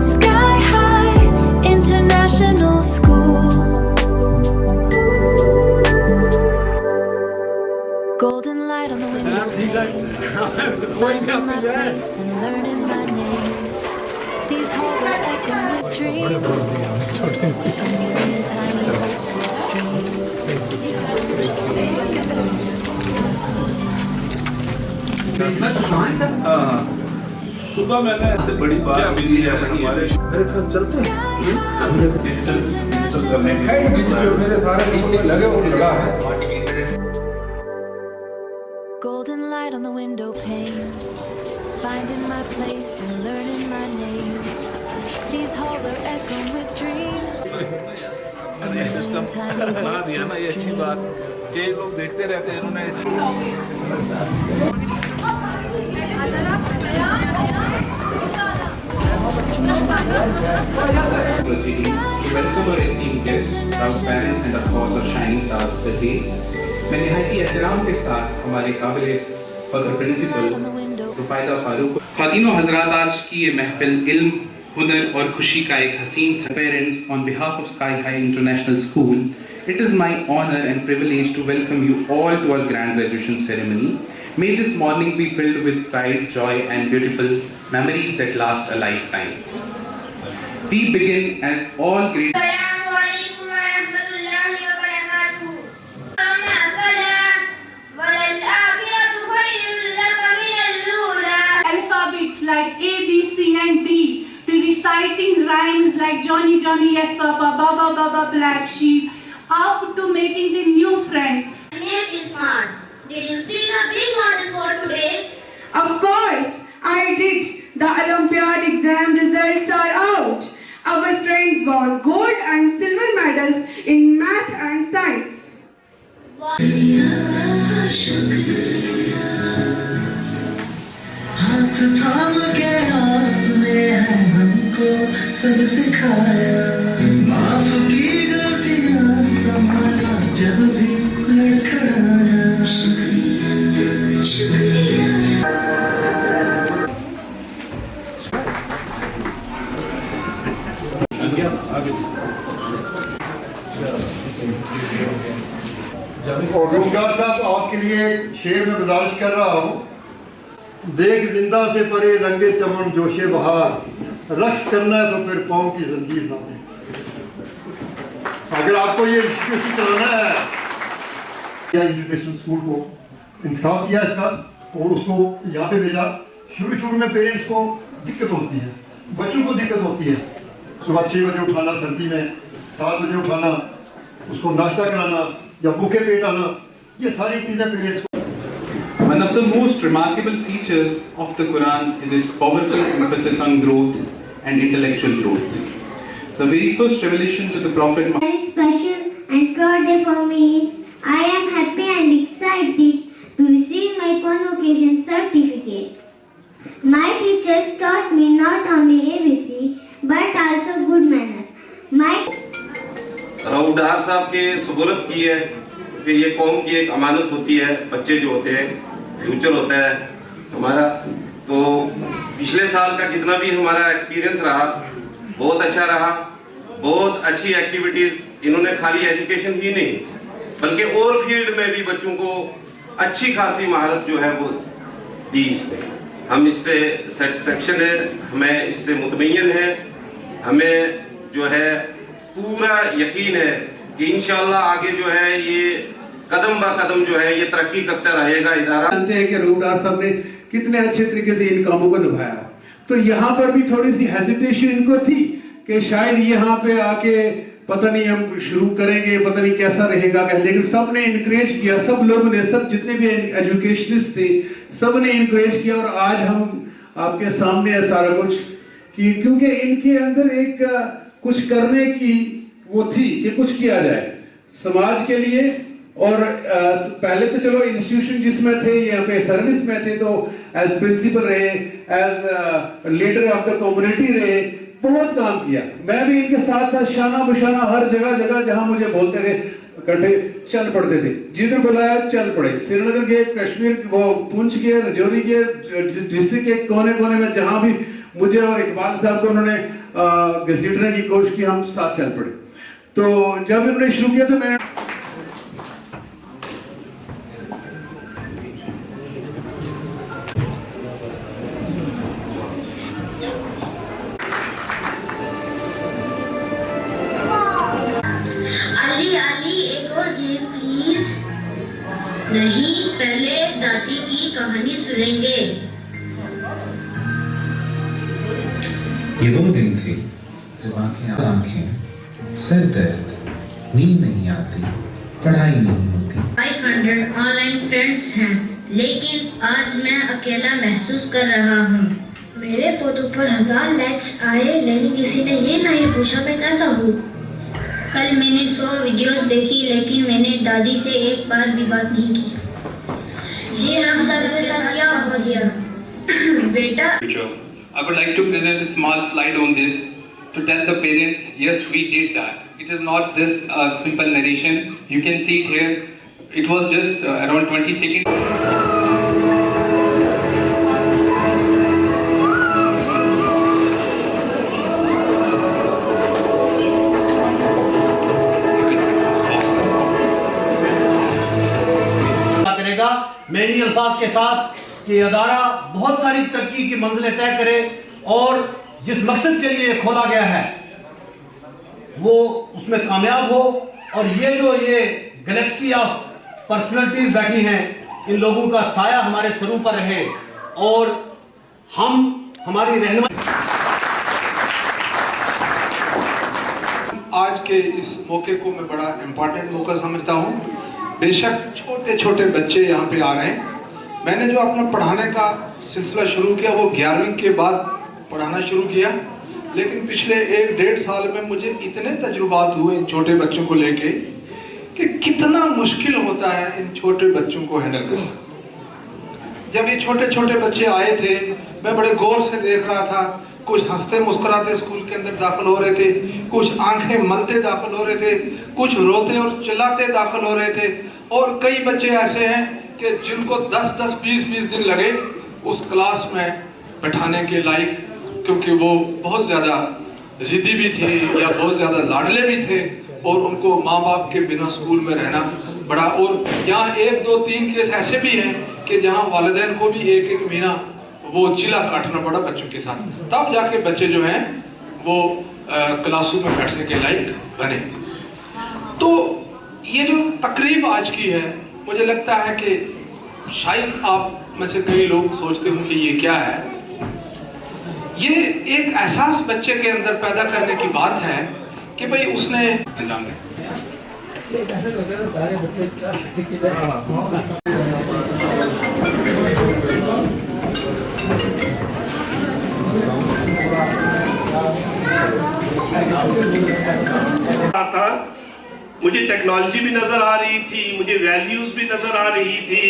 Sky High International School. Golden light on the window pane. Finding my place and learning my name. These halls are echoing with dreams. A million tiny hopeful streams. सुबह मैंने ऐसे बड़ी बात मिली है हमारे चलते हैं digital करने मेरे सारे लगे और लगा है Golden light on the window pane. Finding my place and learning my name. These halls are echoing with dreams. A million tiny बना दिया ना ये अच्छी बात streams. कई लोग देखते रहते हैं इन्होंने ऐसी welcome our esteemed guests, proud parents and of course our shining stars of the day. मैं निहायती एहतराम के साथ हमारे काबिल फख्र प्रिंसिपल रुफायदा फारूक खातिनों हजरात आज की ये महफिल इल्म हुनर और खुशी का एक हसीन parents on behalf of sky high international school it is my honor and privilege to welcome you all to our grand graduation ceremony. May this morning be filled with pride, joy and beautiful memories that last a lifetime. We begin as all great alphabets like A, B, C and D, to reciting rhymes like Johnny, Johnny, yes Papa, Baba, Baba, black sheep, up to making the new friends. Name is Smart. Did you see the big notice for today? Of course, I did. The Olympiad exam results are out. Our friends won gold and silver medals in math and science. हाथ थाम के आपने हमको सब सिखाया माफ की गलतियां संभाला जब भी लड़खड़ाया शुक्रिया शुक्रिया और रूपदार साहब आपके लिए शेर में गुजारिश कर रहा हूँ देख जिंदा से परे रंगे चमन जोशे बहार रक्स करना है तो फिर पाँव की जंजीर ना दे अगर आपको ये इंस्टीट्यूशन चलाना है या इंटरनेशनल स्कूल को इंतखाब किया इसका और उसको यहाँ पे भेजा शुरू में पेरेंट्स को दिक्कत होती है बच्चों को दिक्कत होती है सुबह 6 बजे उठाना सर्दी में 7 बजे उठाना उसको नाश्ता कराना या भूखे पेट आना ये सारी चीज़ें पेरेंट्स को One of the most remarkable features of the Quran is its powerful emphasis on growth and intellectual growth. The very first revelation to the Prophet Very special and proud day for me. I am happy and excited to receive my convocation certificate. My teachers taught me not only ABC but also good manners. My राउडार साहब के सुबुलत की है कि ये कौम की एक अमानत होती है बच्चे जो होते हैं फ्यूचर होता है हमारा तो पिछले साल का जितना भी हमारा एक्सपीरियंस रहा बहुत अच्छा रहा बहुत अच्छी एक्टिविटीज इन्होंने खाली एजुकेशन ही नहीं बल्कि और फील्ड में भी बच्चों को अच्छी खासी महारत जो है वो दी इसमें हम इससे सेटिस्फेक्शन है हमें इससे मुतमईन है हमें जो है पूरा यकीन है कि इंशाल्लाह आगे जो है ये कदम ब कदम जो है ये तरक्की करता रहेगा इदारा जानते हैं कि रूपदार साहब ने कितने अच्छे तरीके से इन कामों को निभाया तो यहाँ पर भी थोड़ी सी हेजिटेशन इनको थी कि शायद यहाँ पे आके पता नहीं हम शुरू करेंगे पता नहीं कैसा रहेगा लेकिन सब ने इनकरेज किया सब लोगों ने सब जितने भी एजुकेशनिस्ट थे सब ने इनकरेज किया और आज हम आपके सामने है सारा कुछ कि क्योंकि इनके अंदर एक कुछ करने की वो थी कि कुछ किया जाए समाज के लिए और पहले तो चलो इंस्टीट्यूशन जिसमें थे यहाँ पे सर्विस में थे तो एज प्रिंसिपल रहे as leader of the community रहे बहुत काम किया मैं भी इनके साथ साथ शाना बशाना हर जगह जहां मुझे बोलते थे इकट्ठे चल पड़ते थे जिधर बुलाया चल पड़े श्रीनगर के कश्मीर वो पुंछ के रजौरी के डिस्ट्रिक्ट के कोने में जहां भी मुझे और इकबाल साहब को उन्होंने घसीटने की कोशिश की, हम साथ चल पड़े। तो जब उन्होंने शुरू किया तो मैं नहीं, पहले दादी की कहानी सुनेंगे। ये वो दिन थे जब आंखें सर दर्द, नींद नहीं आती, पढ़ाई नहीं होती। 500 ऑनलाइन फ्रेंड्स हैं, लेकिन आज मैं अकेला महसूस कर रहा हूँ। मेरे फोटो पर 1000 लाइक्स आए, लेकिन किसी ने ये नहीं पूछा मैं कैसा हूँ। कल मैंने 100 वीडियोस देखी, लेकिन मैंने दादी से एक बार भी बात नहीं की। ये हम सब के साथ क्या हो गया? बेटा, I would like to present a small slide on this to tell the parents, yes, we did that. It is not just a simple narration. You can see it here. It was just around 20 seconds. मेरी अल्फाज के साथ कि अदारा बहुत सारी तरक्की की मंजिलें तय करे और जिस मकसद के लिए खोला गया है वो उसमें कामयाब हो, और ये जो ये गैलेक्सी ऑफ पर्सनैलिटीज बैठी हैं, इन लोगों का साया हमारे सरों पर रहे और हम हमारी रहनुमाई। आज के इस मौके को मैं बड़ा इम्पोर्टेंट मौका समझता हूँ। बेशक छोटे छोटे बच्चे यहाँ पे आ रहे हैं। मैंने जो अपना पढ़ाने का सिलसिला शुरू किया वो 11वीं के बाद पढ़ाना शुरू किया, लेकिन पिछले 1-1.5 साल में मुझे इतने तजुर्बात हुए इन छोटे बच्चों को लेके कि कितना मुश्किल होता है इन छोटे बच्चों को हैंडल करना। जब ये छोटे छोटे बच्चे आए थे, मैं बड़े गौर से देख रहा था। कुछ हंसते मुस्कुराते स्कूल के अंदर दाखिल हो रहे थे, कुछ आंखें मलते दाखिल हो रहे थे, कुछ रोते और चिल्लाते दाखिल हो रहे थे, और कई बच्चे ऐसे हैं कि जिनको 10-10, 20-20 दिन लगे उस क्लास में बैठाने के लायक, क्योंकि वो बहुत ज़्यादा जिद्दी भी थे या बहुत ज़्यादा लाडले भी थे, और उनको माँ बाप के बिना स्कूल में रहना बड़ा। और यहाँ 1, 2, 3 केस ऐसे भी हैं कि जहाँ वालिदैन को भी 1-1 महीना वो चिल्ला काटना पड़ा बच्चों के साथ, तब जाके बच्चे जो हैं वो क्लासों में बैठने के लायक बने। तो ये जो तकरीब आज की है, मुझे लगता है कि शायद आप में से कई लोग सोचते हों कि ये क्या है। ये एक एहसास बच्चे के अंदर पैदा करने की बात है कि भाई उसने अंजाम दिया। मुझे टेक्नोलॉजी भी नजर आ रही थी, मुझे वैल्यूज भी नजर आ रही थी,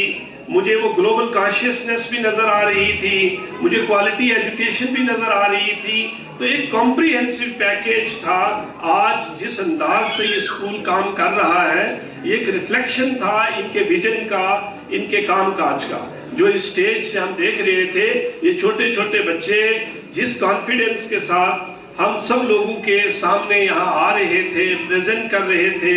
मुझे वो ग्लोबल कॉन्शियसनेस भी नजर आ रही थी, मुझे क्वालिटी एजुकेशन भी नजर आ रही थी। तो एक कॉम्प्रिहेंसिव पैकेज था। आज जिस अंदाज से ये स्कूल काम कर रहा है, ये एक रिफ्लेक्शन था इनके विजन का, इनके कामकाज का। जो इस स्टेज से हम देख रहे थे, ये छोटे छोटे बच्चे जिस कॉन्फिडेंस के साथ हम सब लोगों के सामने यहाँ आ रहे थे, प्रेजेंट कर रहे थे,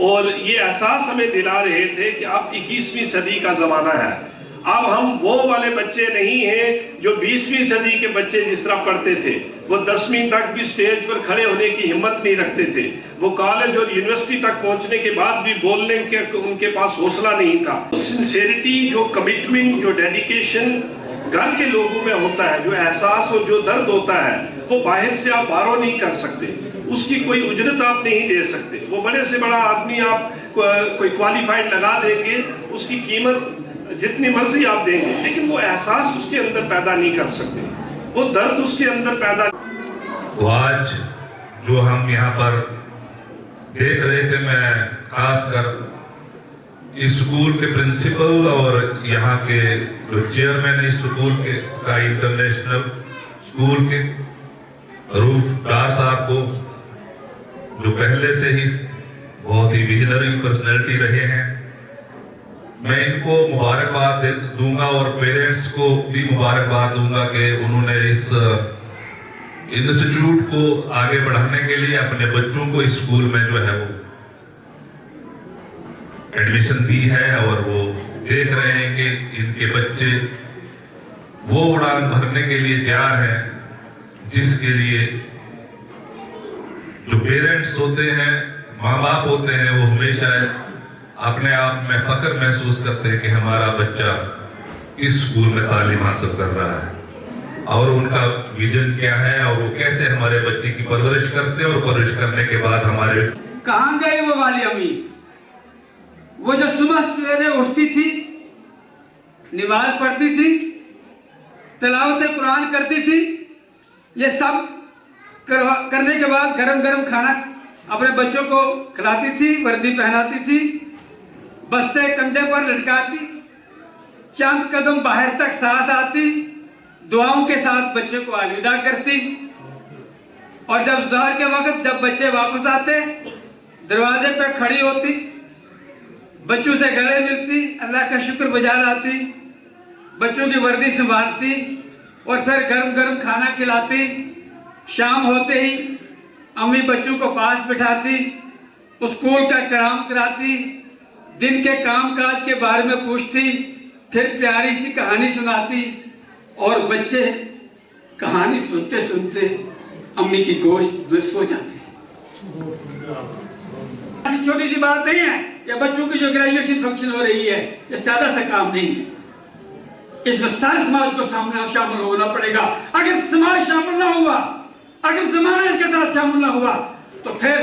और ये एहसास हमें दिला रहे थे कि अब 21वीं सदी का ज़माना है। अब हम वो वाले बच्चे नहीं हैं जो 20वीं सदी के बच्चे जिस तरह पढ़ते थे। वो 10वीं तक भी स्टेज पर खड़े होने की हिम्मत नहीं रखते थे। वो कॉलेज और यूनिवर्सिटी तक पहुंचने के बाद भी बोलने के उनके पास हौसला नहीं था। सिंसेरिटी, जो कमिटमेंट, जो डेडिकेशन घर के लोगों में होता है, जो एहसास और जो दर्द होता है, वो बाहर से आप बारो नहीं कर सकते। उसकी कोई उजरत आप नहीं दे सकते। वो बड़े से बड़ा आदमी आप कोई क्वालिफाइड लगा देंगे, उसकी कीमत जितनी मर्जी आप देंगे, लेकिन वो एहसास उसके अंदर पैदा नहीं कर सकते, वो दर्द उसके अंदर पैदा। तो आज जो हम यहाँ पर देख रहे थे, मैं खासकर इस स्कूल के प्रिंसिपल और यहाँ के जो चेयरमैन इस स्कूल के का इंटरनेशनल स्कूल के रूफ डार साहब को, जो पहले से ही बहुत ही विजनरी पर्सनैलिटी रहे हैं, मैं इनको मुबारकबाद दूंगा और पेरेंट्स को भी मुबारकबाद दूंगा कि उन्होंने इस इंस्टीट्यूट को आगे बढ़ाने के लिए अपने बच्चों को स्कूल में जो है वो एडमिशन दी है और वो देख रहे हैं कि इनके बच्चे वो उड़ान भरने के लिए तैयार हैं जिसके लिए जो पेरेंट्स होते हैं, माँ बाप होते हैं, वो हमेशा अपने आप में फख्र महसूस करते हैं कि हमारा बच्चा इस स्कूल में तालीम हासिल कर रहा है और उनका विजन क्या है और वो कैसे हमारे बच्चे की परवरिश करते हैं और परवरिश करने के बाद हमारे कहाँ गई वो वाली अम्मी, वो जो सुबह सवेरे उठती थी, नमाज पढ़ती थी, तिलावत कुरान करती थी, ये सब करने के बाद गरम गरम खाना अपने बच्चों को खिलाती थी, वर्दी पहनाती थी, बस्ते कंधे पर लटकाती, चंद कदम बाहर तक साथ आती, दुआओं के साथ बच्चे को अलविदा करती और जब ज़हर के वक्त जब बच्चे वापस आते दरवाजे पे खड़ी होती, बच्चों से गले मिलती, अल्लाह का शुक्र बजा लाती, बच्चों की वर्दी संभालती और फिर गरम गरम खाना खिलाती। शाम होते ही अम्मी बच्चों को पास बिठाती, स्कूल का काम कराती, दिन के कामकाज के बारे में पूछती, फिर प्यारी सी कहानी सुनाती और बच्चे कहानी सुनते सुनते अम्मी की गोश्त में सो जाते। छोटी सी बात नहीं है, ये बच्चों की जो ग्रेजुएशन फंक्शन हो रही है ये ज्यादा सा काम नहीं है, इसमें सारे समाज को सामने शामिल होना पड़ेगा। अगर समाज शामिल ना हुआ, अगर जमाना इसके साथ शामिल ना हुआ तो फिर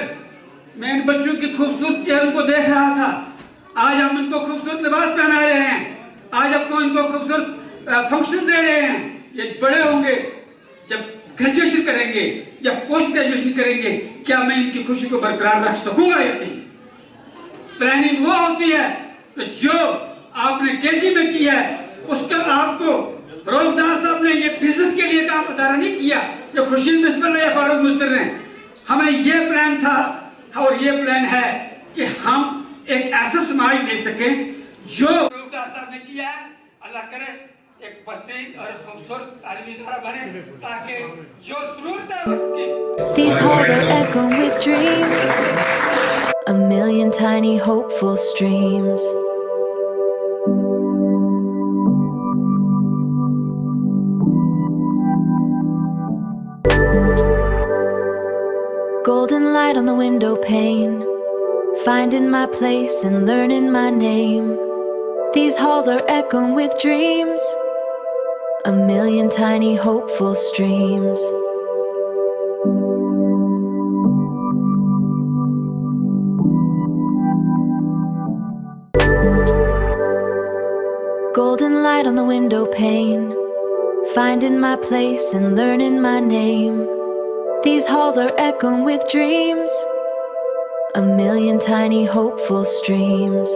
मैं इन बच्चों की खूबसूरत चेहरों को देख रहा था, आज हम इनको खूबसूरत लिबास पहना रहे हैं, आज आपको इनको खूबसूरत फंक्शन दे रहे हैं, ये बड़े होंगे जब ग्रेजुएशन करेंगे, जब पोस्ट ग्रेजुएशन करेंगे, क्या मैं इनकी खुशी को बरकरार रख सकूंगा या नहीं? प्लानिंग वो होती है तो जो आपने केजी में किया है उसका आपको रोजगार साहब ने ये बिजनेस के लिए काम अदारा नहीं किया, जो खुर्शीद बिस्मिल या फारूक मुस्तर ने, हमें ये प्लान था और ये प्लान है कि हम एक ऐसा समाज दे सके जो रोजगार साहब ने किया है। अल्लाह करे एक बेहतरीन और खूबसूरत तालीमी इदारा बने ताकि जो जरूरत है। These halls are echoing with dreams, a million tiny hopeful streams. Golden light on the window pane, finding my place and learning my name. These halls are echoing with dreams, a million tiny hopeful streams. Golden light on the window pane, finding my place and learning my name. These halls are echoing with dreams, a million tiny hopeful streams.